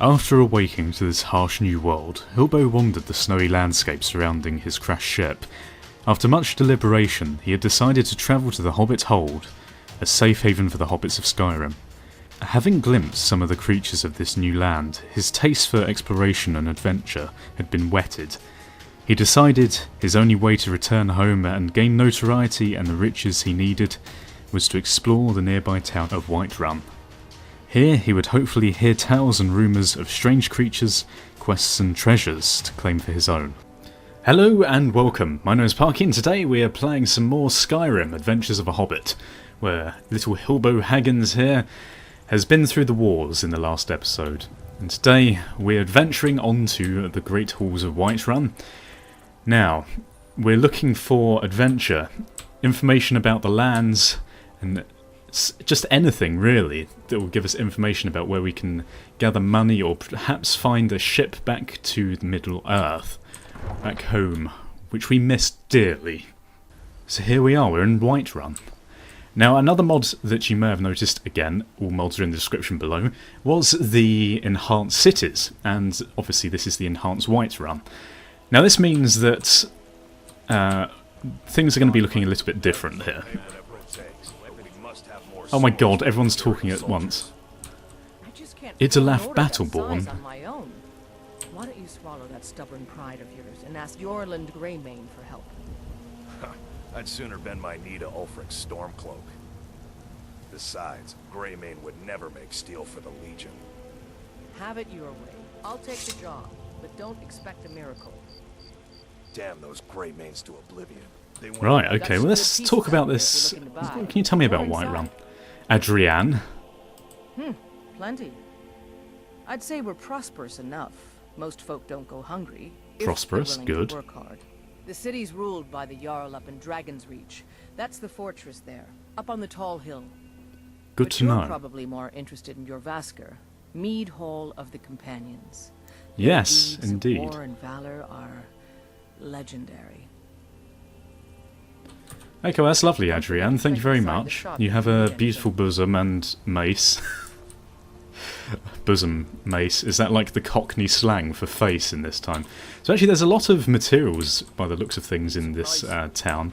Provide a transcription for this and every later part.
After awaking to this harsh new world, Hilbo wandered the snowy landscape surrounding his crashed ship. After much deliberation, he had decided to travel to the Hobbit Hole, a safe haven for the Hobbits of Skyrim. Having glimpsed some of the creatures of this new land, his taste for exploration and adventure had been whetted. He decided his only way to return home and gain notoriety and the riches he needed was to explore the nearby town of Whiterun. Here he would hopefully hear tales and rumours of strange creatures, quests and treasures to claim for his own. Hello and welcome, my name is Parky and today we are playing some more Skyrim Adventures of a Hobbit, where little Hilbo Haggins here has been through the wars in the last episode. And today we're adventuring onto the Great Halls of Whiterun. Now, we're looking for adventure, information about the lands, and just anything really that will give us information about where we can gather money or perhaps find a ship back to the Middle Earth, back home, which we miss dearly. So here we are, we're in Whiterun. Now another mod that you may have noticed, again, all mods are in the description below, was the Enhanced Cities, and obviously this is the Enhanced Whiterun. Now this means that things are going to be looking a little bit different here. Oh my god, everyone's talking at once. Idilaf Battleborn. Why don't you swallow that stubborn pride of yours and ask Yorland Greymane for help? I'd sooner bend my knee to Ulfric's Stormcloak. Besides, Greymane would never make steel for the Legion. Have it your way. I'll take the job, but don't expect a miracle. Damn those Greymanes to oblivion. Right, okay, well let's talk about this. Can you tell me about Whiterun? Adrienne? Plenty. I'd say we're prosperous enough. Most folk don't go hungry. Prosperous, good. To work hard. The city's ruled by the Jarl up in Dragon's Reach. That's the fortress there, up on the tall hill. Good to know. You're probably more interested in your Vasker, Mead Hall of the Companions. Yes, Their deeds indeed. of war and valor are legendary. Okay, well that's lovely, Adrienne. Thank you very much. You have a beautiful bosom and mace. Bosom mace. Is that like the Cockney slang for face in this time? So actually there's a lot of materials, by the looks of things, in this town.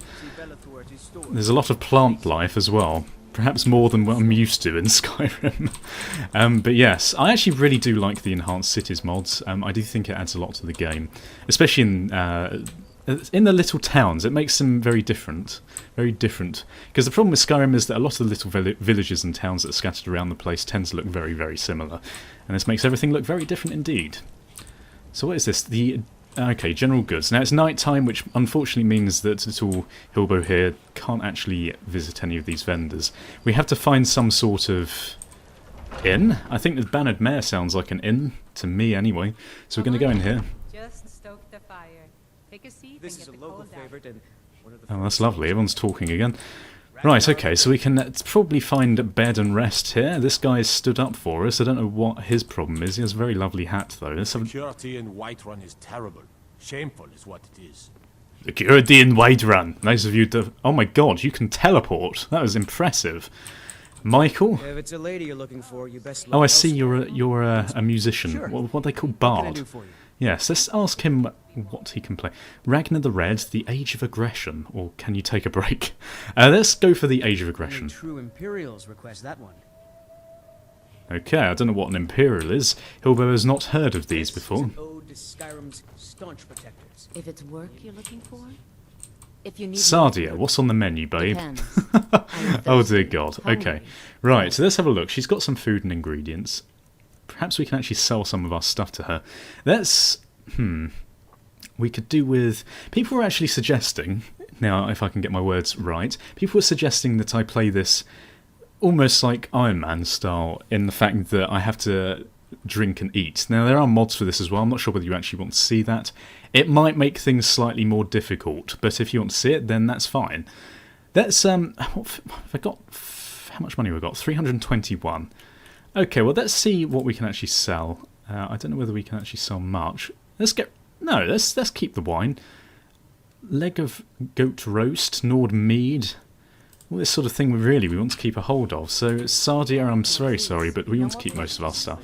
There's a lot of plant life as well. Perhaps more than what I'm used to in Skyrim. But yes, I actually really do like the Enhanced Cities mods. I do think it adds a lot to the game. Especially in the little towns, it makes them very different. Very different. Because the problem with Skyrim is that a lot of the little villages and towns that are scattered around the place tend to look very, very similar. And this makes everything look very different indeed. So what is this? Okay, general goods. Now it's night time, which unfortunately means that little Hilbo here can't actually visit any of these vendors. We have to find some sort of inn. I think the Bannered Mare sounds like an inn, to me anyway. So we're going to go in here. Just stoke the fire. Take a seat and get the cold out. Oh, that's lovely. Everyone's talking again. Right, okay, so we can probably find a bed and rest here. This guy's stood up for us. I don't know what his problem is. He has a very lovely hat, though. Let's have Security in Whiterun is terrible. Shameful is what it is. Security in Whiterun. Nice of you to... Oh my god, you can teleport. That was impressive. Michael? If it's a lady you're looking for, you best Oh, I see you're a musician. Sure. What they call What can I bard. do for you? Yes, let's ask him what he can play. Ragnar the Red, the Age of Aggression, or can you take a break? Let's go for the Age of Aggression. Only true Imperials request that one. Okay, I don't know what an Imperial is. Hilbo has not heard of these before. It's an ode to Skyrim's staunch protectors. If it's work you're looking for? If you need Sardia, what's on the menu, babe? Depends. Oh dear god, okay. Right, so let's have a look. She's got some food and ingredients. Perhaps we can actually sell some of our stuff to her. Let's... We could do with... People were actually suggesting, now if I can get my words right, people were suggesting that I play this almost like Iron Man style, in the fact that I have to drink and eat. Now there are mods for this as well, I'm not sure whether you actually want to see that. It might make things slightly more difficult, but if you want to see it, then that's fine. Let's, what have I got? How much money have we got? 321. Okay, well let's see what we can actually sell. I don't know whether we can actually sell much. Let's keep the wine. Leg of goat roast, Nord mead. All this sort of thing we want to keep a hold of. So Sardia, I'm very sorry, but we want to keep most of our stuff.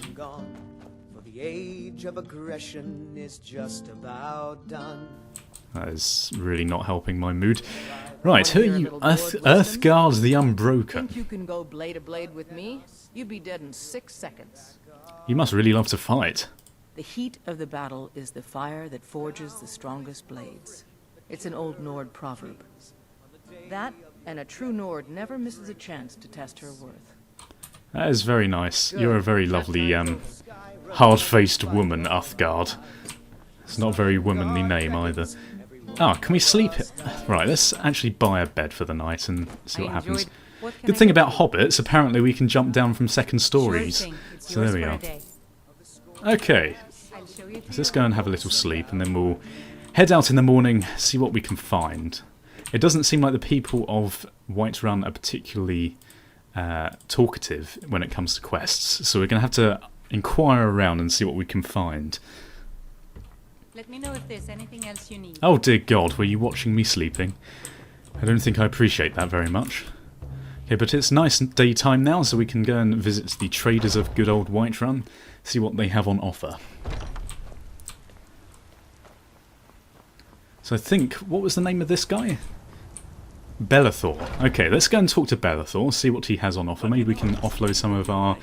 The age of aggression is just about done. That is really not helping my mood. Right, Wanna who are hear a you? little board Earthguard the Unbroken. Think you can go blade to blade with me? You'd be dead in 6 seconds. You must really love to fight. The heat of the battle is the fire that forges the strongest blades. It's an old Nord proverb. That, and a true Nord never misses a chance to test her worth. That is very nice. You're a very lovely, hard-faced woman, Uthgard. It's not a very womanly name either. Ah, can we sleep here? Right, let's actually buy a bed for the night and see what happens. Good thing about hobbits, apparently we can jump down from second stories. So there we are. Okay, so let's go and have a little sleep and then we'll head out in the morning, see what we can find. It doesn't seem like the people of Whiterun are particularly talkative when it comes to quests, so we're going to have to inquire around and see what we can find. Let me know if there's anything else you need. Oh dear God, were you watching me sleeping? I don't think I appreciate that very much. Okay, but it's nice daytime now, so we can go and visit the traders of good old Whiterun, see what they have on offer. So I think, what was the name of this guy? Bellathor. Okay, let's go and talk to Bellathor, see what he has on offer. Maybe we can offload some of our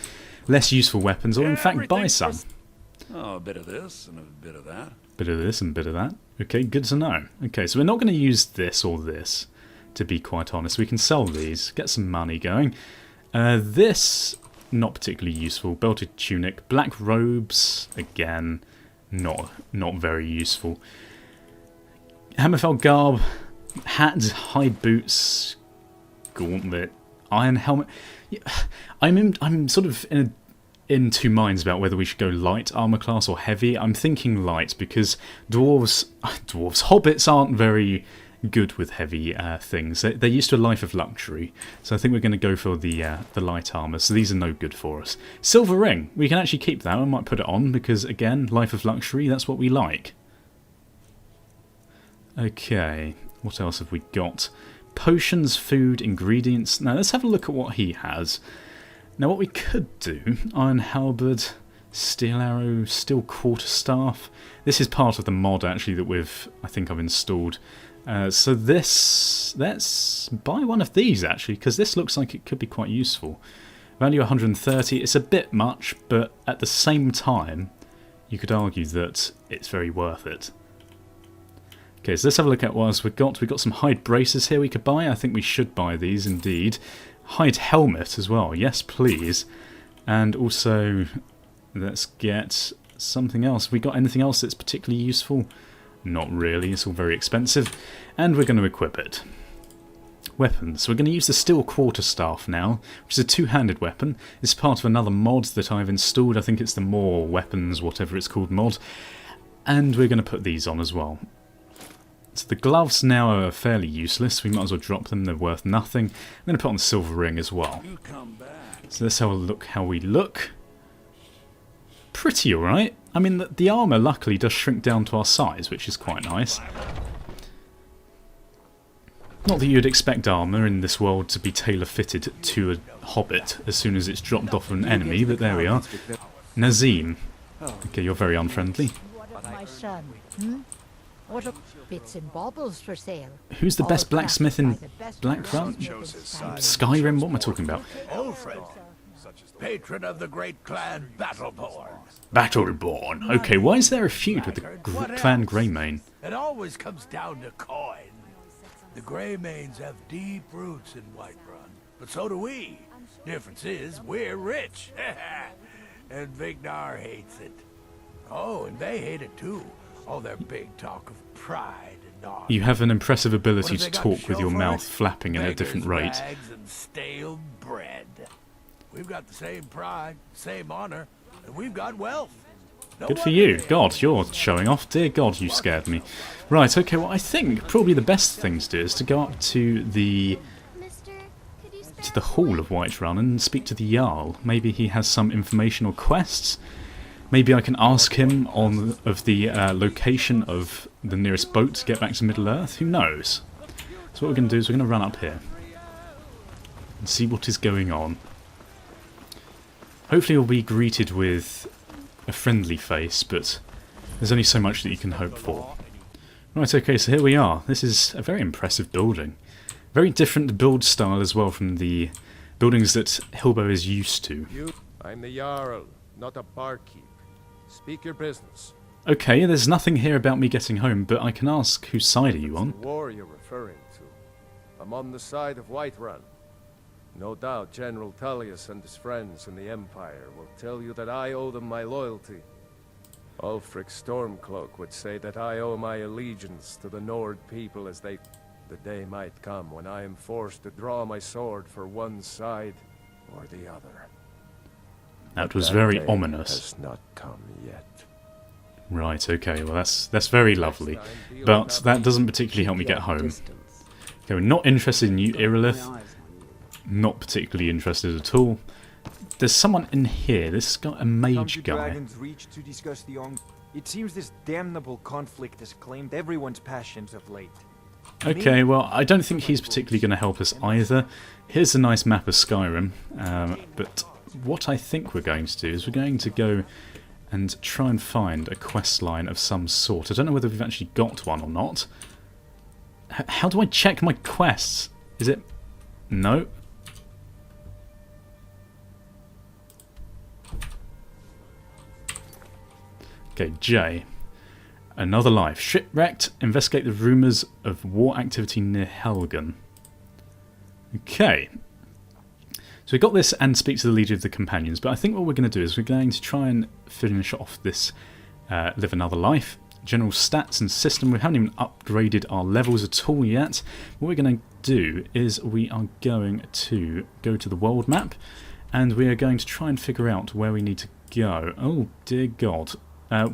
less useful weapons, or in fact buy some. Oh, a bit of this and a bit of that. Bit of this and a bit of that. Okay, good to know. Okay, so we're not going to use this or this, to be quite honest. We can sell these, get some money going. This, not particularly useful. Belted tunic. Black robes, again, not very useful. Hammerfell garb, hat, hide boots, gauntlet, iron helmet. Yeah, I'm sort of in two minds about whether we should go light armor class or heavy. I'm thinking light because hobbits aren't very good with heavy things. They're used to a life of luxury, so I think we're going to go for the light armor. So these are no good for us. Silver ring, we can actually keep that. I might put it on because again, life of luxury. That's what we like. Okay, what else have we got? Potions, food, ingredients. Now let's have a look at what he has. Now what we could do, iron halberd, steel arrow, steel quarterstaff. This is part of the mod actually that I think I've installed. So let's buy one of these actually, because this looks like it could be quite useful. Value 130, it's a bit much, but at the same time, you could argue that it's very worth it. Okay, so let's have a look at what else we've got. We've got some hide braces here we could buy. I think we should buy these indeed. Hide helmet as well, yes please. And also, let's get something else. We got anything else that's particularly useful? Not really, it's all very expensive. And we're going to equip it. Weapons. We're going to use the steel quarterstaff now, which is a two-handed weapon. It's part of another mod that I've installed. I think it's the More Weapons, whatever it's called, mod. And we're going to put these on as well. So the gloves now are fairly useless. We might as well drop them. They're worth nothing. I'm going to put on the silver ring as well. So let's have a look how we look. Pretty alright. I mean, the armour luckily does shrink down to our size, which is quite nice. Not that you'd expect armour in this world to be tailor-fitted to a hobbit as soon as it's dropped off an enemy, but there we are. Nazim. Okay, you're very unfriendly. My son, What are bits and baubles for sale? Who's the best blacksmith in Blackfront? Skyrim? What am I talking about? Ulfred, patron of the great clan Battleborn. Battleborn. Okay, why is there a feud with the clan Greymane? It always comes down to coin. The Greymanes have deep roots in Whiterun, but so do we. Difference is, we're rich. And Vignar hates it. Oh, and they hate it too. All their big talk of pride and honor. You have an impressive ability to talk with your mouth flapping at a different rate. Rags and stale bread. We've got the same pride, same honor, and we've got wealth. Good for you. God, you're showing off. Dear God, you scared me. Right, okay, well I think probably the best thing to do is to go up to the Hall of Whiterun and speak to the Jarl. Maybe he has some information or quests. Maybe I can ask him of the location of the nearest boat to get back to Middle-earth. Who knows? So what we're going to do is we're going to run up here and see what is going on. Hopefully we'll be greeted with a friendly face, but there's only so much that you can hope for. Right, okay, so here we are. This is a very impressive building. Very different build style as well from the buildings that Hilbo is used to. I'm the Jarl, not a barkeep. Speak your business. Okay, there's nothing here about me getting home, but I can ask whose side are you on? The war you're referring to. I'm on the side of Whiterun. No doubt General Tullius and his friends in the Empire will tell you that I owe them my loyalty. Ulfric Stormcloak would say that I owe my allegiance to the Nord people as they... The day might come when I am forced to draw my sword for one side or the other. That was very ominous. Has not come yet. Right, okay, well that's very lovely. But that doesn't particularly help me get home. Okay, we're not interested in you, Irilith. Not particularly interested at all. There's someone in here. This has got a mage guy. It seems this damnable conflict has claimed everyone's passions of late. Okay, well, I don't think he's particularly going to help us either. Here's a nice map of Skyrim, but what I think we're going to do is we're going to go and try and find a quest line of some sort. I don't know whether we've actually got one or not. How do I check my quests? Is it... No. Okay, J. Another life. Shipwrecked. Investigate the rumours of war activity near Helgen. Okay. So we got this and speak to the leader of the companions, but I think what we're going to do is we're going to try and finish off this Live Another Life. General stats and system. We haven't even upgraded our levels at all yet. What we're going to do is we are going to go to the world map and we are going to try and figure out where we need to go. Oh dear God.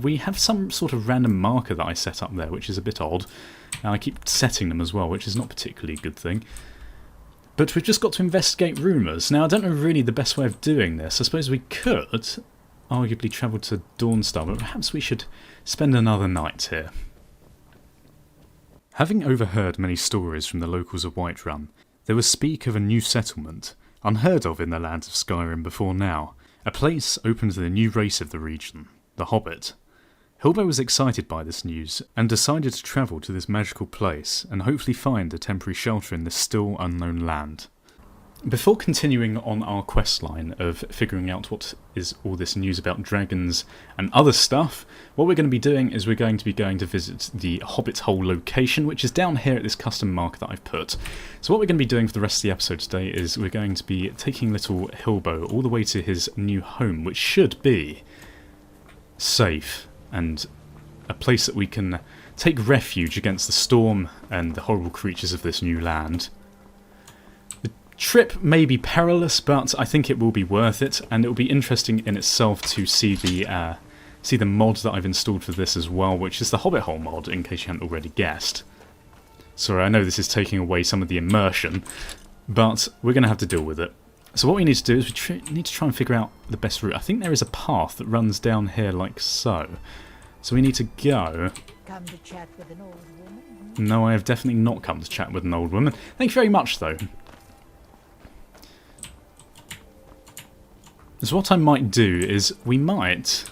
We have some sort of random marker that I set up there, which is a bit odd. I keep setting them as well, which is not particularly a good thing. But we've just got to investigate rumours. Now, I don't know really the best way of doing this. I suppose we could arguably travel to Dawnstar, but perhaps we should spend another night here. Having overheard many stories from the locals of Whiterun, there was speak of a new settlement, unheard of in the lands of Skyrim before now, a place open to the new race of the region. The Hobbit. Hilbo was excited by this news and decided to travel to this magical place and hopefully find a temporary shelter in this still unknown land. Before continuing on our quest line of figuring out what is all this news about dragons and other stuff, what we're going to be doing is we're going to visit the Hobbit Hole location, which is down here at this custom marker that I've put. So what we're going to be doing for the rest of the episode today is we're going to be taking little Hilbo all the way to his new home, which should be safe and a place that we can take refuge against the storm and the horrible creatures of this new land. The trip may be perilous, but I think it will be worth it, and it will be interesting in itself to see the mod that I've installed for this as well, which is the Hobbit Hole mod, in case you haven't already guessed. Sorry, I know this is taking away some of the immersion, but we're going to have to deal with it. So what we need to do is we need to try and figure out the best route. I think there is a path that runs down here like so. So we need to go... Come to chat with an old woman? No, I have definitely not come to chat with an old woman. Thank you very much, though. So what I might do is we might...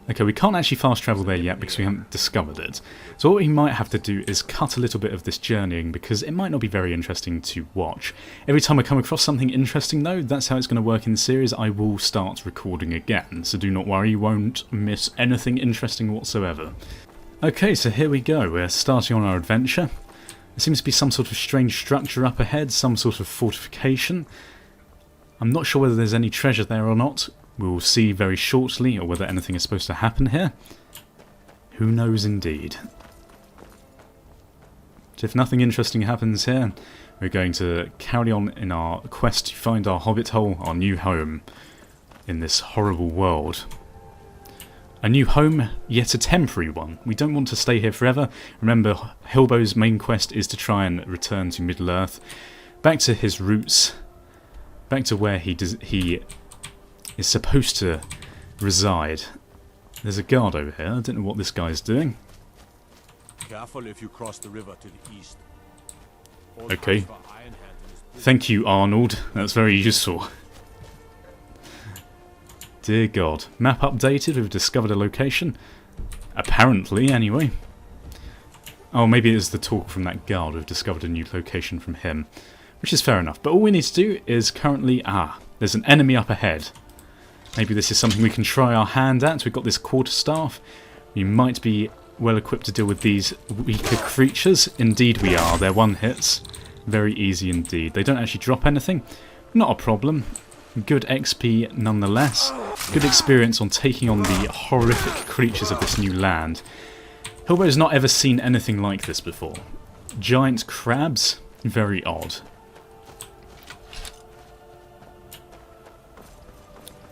Okay, we can't actually fast travel there yet because we haven't discovered it. So what we might have to do is cut a little bit of this journeying because it might not be very interesting to watch. Every time I come across something interesting though, that's how it's going to work in the series, I will start recording again. So do not worry, you won't miss anything interesting whatsoever. Okay, so here we go, we're starting on our adventure. There seems to be some sort of strange structure up ahead, some sort of fortification. I'm not sure whether there's any treasure there or not. We will see very shortly, or whether anything is supposed to happen here. Who knows indeed. So if nothing interesting happens here, we're going to carry on in our quest to find our Hobbit Hole, our new home in this horrible world. A new home, yet a temporary one. We don't want to stay here forever. Remember, Hilbo's main quest is to try and return to Middle-earth, back to his roots, back to where he is supposed to reside. There's a guard over here. I don't know what this guy's doing. Careful if you cross the river to the east. Okay. Thank you, Arnold. That's very useful. Dear God. Map updated, we've discovered a location. Apparently, anyway. Oh, maybe it's the talk from that guard. We've discovered a new location from him. Which is fair enough. But all we need to do is currently... there's an enemy up ahead. Maybe this is something we can try our hand at. We've got this quarterstaff. We might be well equipped to deal with these weaker creatures. Indeed we are. They're one hits. Very easy indeed. They don't actually drop anything. Not a problem. Good XP nonetheless. Good experience on taking on the horrific creatures of this new land. Hilbo's not ever seen anything like this before. Giant crabs? Very odd.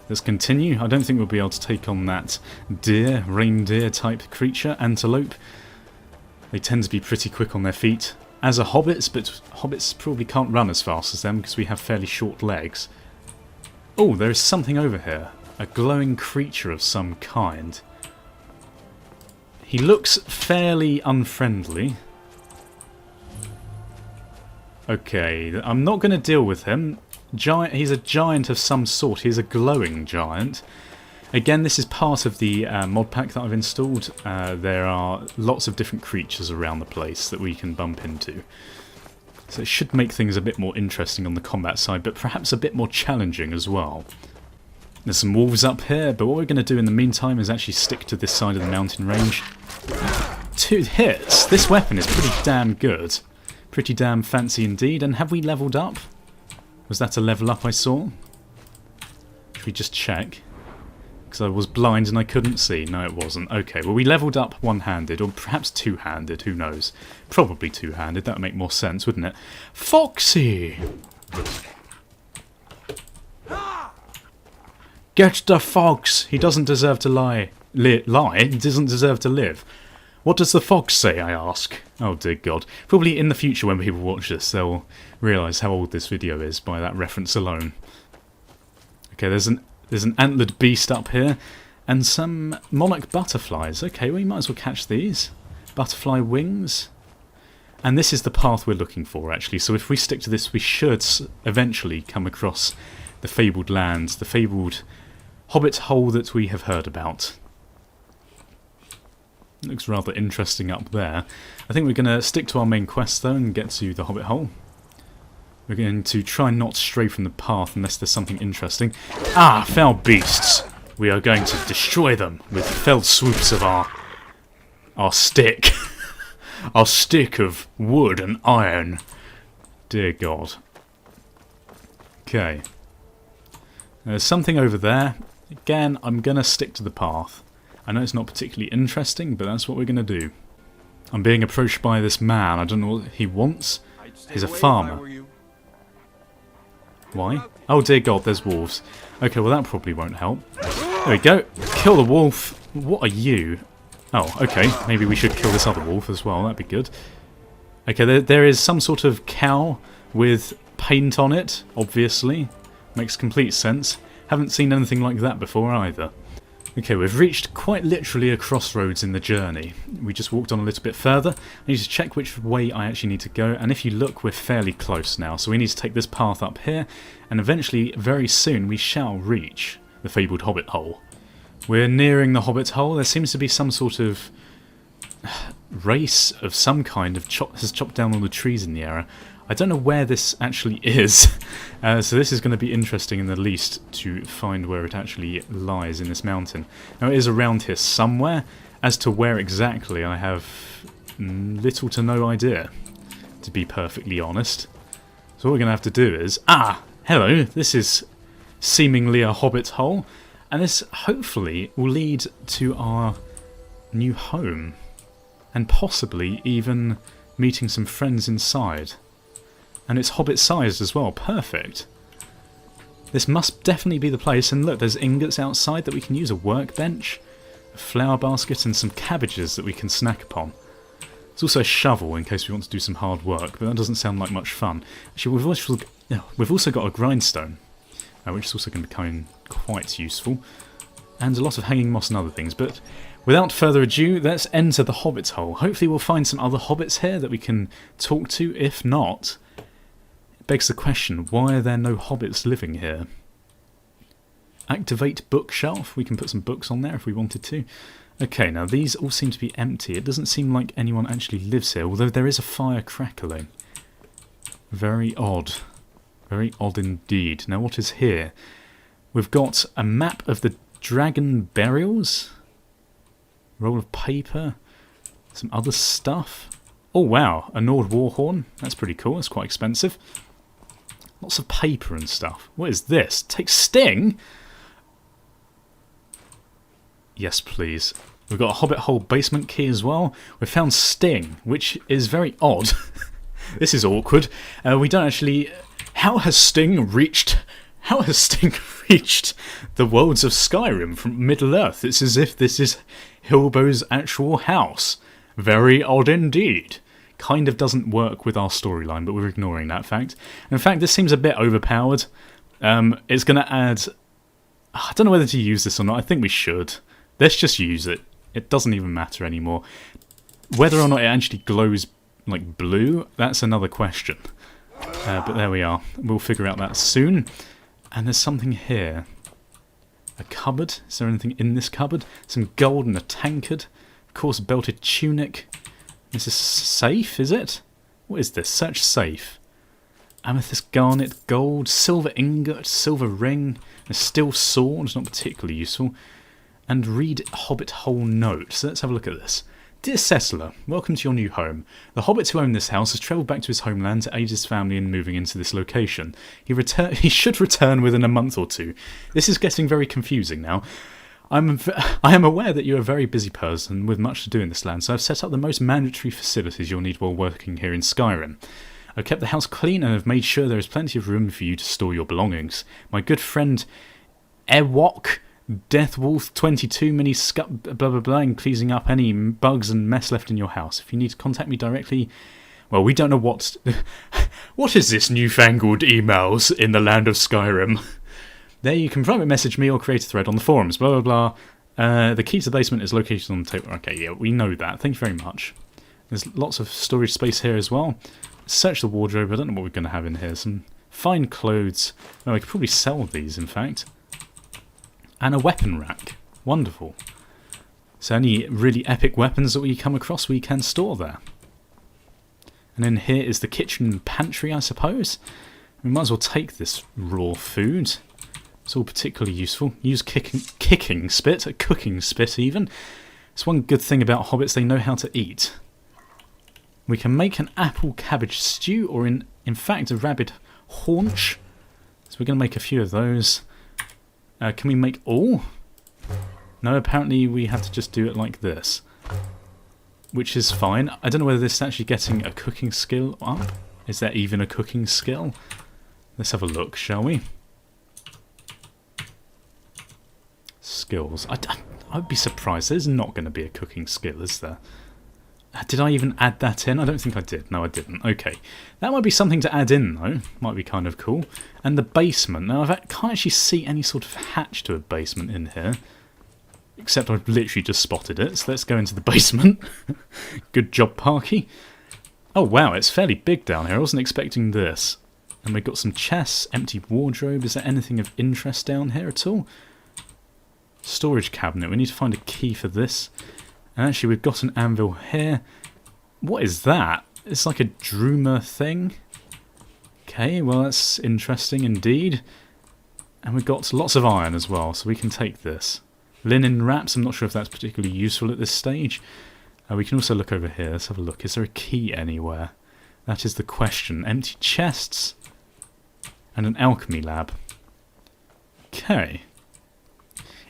Let's continue. I don't think we'll be able to take on that deer, reindeer type creature, antelope. They tend to be pretty quick on their feet. As are hobbits, but hobbits probably can't run as fast as them because we have fairly short legs. Oh, there is something over here. A glowing creature of some kind. He looks fairly unfriendly. Okay, I'm not going to deal with him. He's a giant of some sort. He's a glowing giant. Again, this is part of the mod pack that I've installed. There are lots of different creatures around the place that we can bump into. So it should make things a bit more interesting on the combat side, but perhaps a bit more challenging as well. There's some wolves up here, but what we're going to do in the meantime is actually stick to this side of the mountain range. 2 hits! This weapon is pretty damn good. Pretty damn fancy indeed. And have we leveled up? Was that a level up I saw? Should we just check? Because I was blind and I couldn't see. No, it wasn't. Okay, well we leveled up one-handed, or perhaps two-handed, who knows. Probably two-handed, that would make more sense, wouldn't it? Foxy! Get the fox! He doesn't deserve to lie. Lie? He doesn't deserve to live. What does the fox say, I ask? Oh dear God. Probably in the future when people watch this, they'll realise how old this video is by that reference alone. Okay, there's an antlered beast up here, and some monarch butterflies. Okay, we might as well catch these. Butterfly wings. And this is the path we're looking for, actually. So if we stick to this, we should eventually come across the fabled lands, the fabled Hobbit Hole that we have heard about. Looks rather interesting up there. I think we're going to stick to our main quest though and get to the Hobbit Hole. We're going to try not to stray from the path unless there's something interesting. Ah, foul beasts! We are going to destroy them with fell swoops of our stick. Our stick of wood and iron. Dear God. Okay. There's something over there. Again, I'm going to stick to the path. I know it's not particularly interesting, but that's what we're going to do. I'm being approached by this man. I don't know what he wants. He's a farmer. Why? Oh dear God, there's wolves. Okay, well that probably won't help. There we go. Kill the wolf. What are you? Oh, okay. Maybe we should kill this other wolf as well. That'd be good. Okay, there is some sort of cow with paint on it, obviously. Makes complete sense. Haven't seen anything like that before either. Okay, we've reached quite literally a crossroads in the journey. We just walked on a little bit further. I need to check which way I actually need to go, and if you look, we're fairly close now. So we need to take this path up here, and eventually, very soon, we shall reach the fabled Hobbit Hole. We're nearing the Hobbit Hole. There seems to be some sort of race of some kind has chopped down all the trees in the area. I don't know where this actually is, so this is going to be interesting in the least to find where it actually lies in this mountain. Now it is around here somewhere. As to where exactly, I have little to no idea, to be perfectly honest. So what we're going to have to do is... Ah! Hello! This is seemingly a Hobbit Hole, and this hopefully will lead to our new home, and possibly even meeting some friends inside. And it's Hobbit-sized as well. Perfect. This must definitely be the place. And look, there's ingots outside that we can use, a workbench, a flower basket, and some cabbages that we can snack upon. There's also a shovel in case we want to do some hard work, but that doesn't sound like much fun. Actually, we've also got a grindstone, which is also going to become quite useful. And a lot of hanging moss and other things. But without further ado, let's enter the Hobbit Hole. Hopefully we'll find some other hobbits here that we can talk to. If not... begs the question, why are there no hobbits living here? Activate bookshelf. We can put some books on there if we wanted to. Okay, now these all seem to be empty. It doesn't seem like anyone actually lives here, although there is a fire crackling. Very odd. Very odd indeed. Now what is here? We've got a map of the dragon burials. Roll of paper. Some other stuff. Oh wow, a Nord war horn. That's pretty cool. It's quite expensive. Lots of paper and stuff. What is this? Take Sting? Yes, please. We've got a Hobbit Hole basement key as well. We've found Sting, which is very odd. This is awkward. We don't actually... How has Sting reached the worlds of Skyrim from Middle-earth? It's as if this is Hilbo's actual house. Very odd indeed. Kind of doesn't work with our storyline, but we're ignoring that fact. In fact, this seems a bit overpowered. It's going to add... I don't know whether to use this or not. I think we should. Let's just use it. It doesn't even matter anymore. Whether or not it actually glows like blue, that's another question. But there we are. We'll figure out that soon. And there's something here. A cupboard. Is there anything in this cupboard? Some gold and a tankard. Of course, a belted tunic. This is safe, is it? What is this? Search safe. Amethyst garnet, gold, silver ingot, silver ring, a steel sword, not particularly useful. And read Hobbit Hole note. So let's have a look at this. Dear Settler, welcome to your new home. The Hobbit who owned this house has travelled back to his homeland to aid his family in moving into this location. He should return within a month or two. This is getting very confusing now. I am aware that you're a very busy person with much to do in this land, so I've set up the most mandatory facilities you'll need while working here in Skyrim. I've kept the house clean and have made sure there is plenty of room for you to store your belongings. My good friend Ewok Deathwolf 22 mini scut blah blah blah and cleaning up any bugs and mess left in your house. If you need to contact me directly, well, we don't know what what is this newfangled emails in the land of Skyrim. There you can private message me or create a thread on the forums, blah blah blah. The key to the basement is located on the table. Okay, yeah, we know that. Thank you very much. There's lots of storage space here as well. Search the wardrobe. I don't know what we're going to have in here. Some fine clothes. Oh, I could probably sell these, in fact. And a weapon rack. Wonderful. So any really epic weapons that we come across, we can store there. And then here is the kitchen and pantry, I suppose. We might as well take this raw food. It's all particularly useful. Use kicking spit, a cooking spit even. It's one good thing about hobbits, they know how to eat. We can make an apple cabbage stew, or in fact a rabbit haunch. So we're going to make a few of those. Can we make all? No, apparently we have to just do it like this. Which is fine. I don't know whether this is actually getting a cooking skill up. Is there even a cooking skill? Let's have a look, shall we? Skills. I'd be surprised. There's not going to be a cooking skill, is there? Did I even add that in? I don't think I did. No, I didn't. Okay. That might be something to add in, though. Might be kind of cool. And the basement. Now, I can't actually see any sort of hatch to a basement in here. Except I've literally just spotted it. So let's go into the basement. Good job, Parky. Oh, wow. It's fairly big down here. I wasn't expecting this. And we've got some chests, empty wardrobe. Is there anything of interest down here at all? Storage cabinet. We need to find a key for this. And actually, we've got an anvil here. What is that? It's like a Druma thing. Okay, well, that's interesting indeed. And we've got lots of iron as well, so we can take this. Linen wraps. I'm not sure if that's particularly useful at this stage. We can also look over here. Let's have a look. Is there a key anywhere? That is the question. Empty chests. And an alchemy lab. Okay.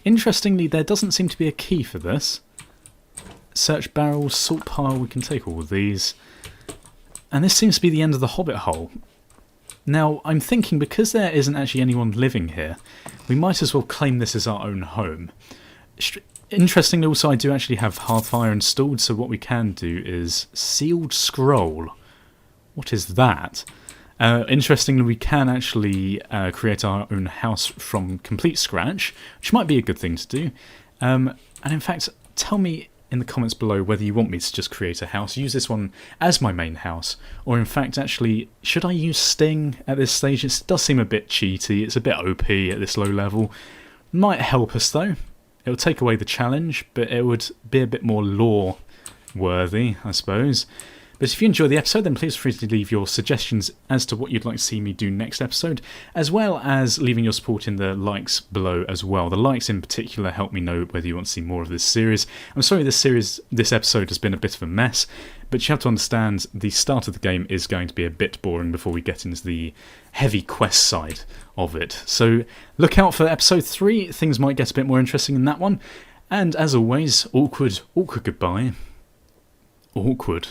Interestingly, there doesn't seem to be a key for this. Search barrels, salt pile, we can take all of these. And this seems to be the end of the Hobbit Hole. Now, I'm thinking because there isn't actually anyone living here, we might as well claim this as our own home. Interestingly, also, I do actually have Hearthfire installed, so what we can do is Sealed Scroll. What is that? Interestingly, we can actually create our own house from complete scratch, which might be a good thing to do. And in fact, tell me in the comments below whether you want me to just create a house, use this one as my main house, or in fact, actually, should I use Sting at this stage? It does seem a bit cheaty, it's a bit OP at this low level. Might help us though. It would take away the challenge, but it would be a bit more lore-worthy, I suppose. But if you enjoy the episode, then please feel free to leave your suggestions as to what you'd like to see me do next episode, as well as leaving your support in the likes below as well. The likes in particular help me know whether you want to see more of this series. I'm sorry this episode has been a bit of a mess, but you have to understand the start of the game is going to be a bit boring before we get into the heavy quest side of it. So look out for episode 3, things might get a bit more interesting in that one. And as always, awkward goodbye. Awkward.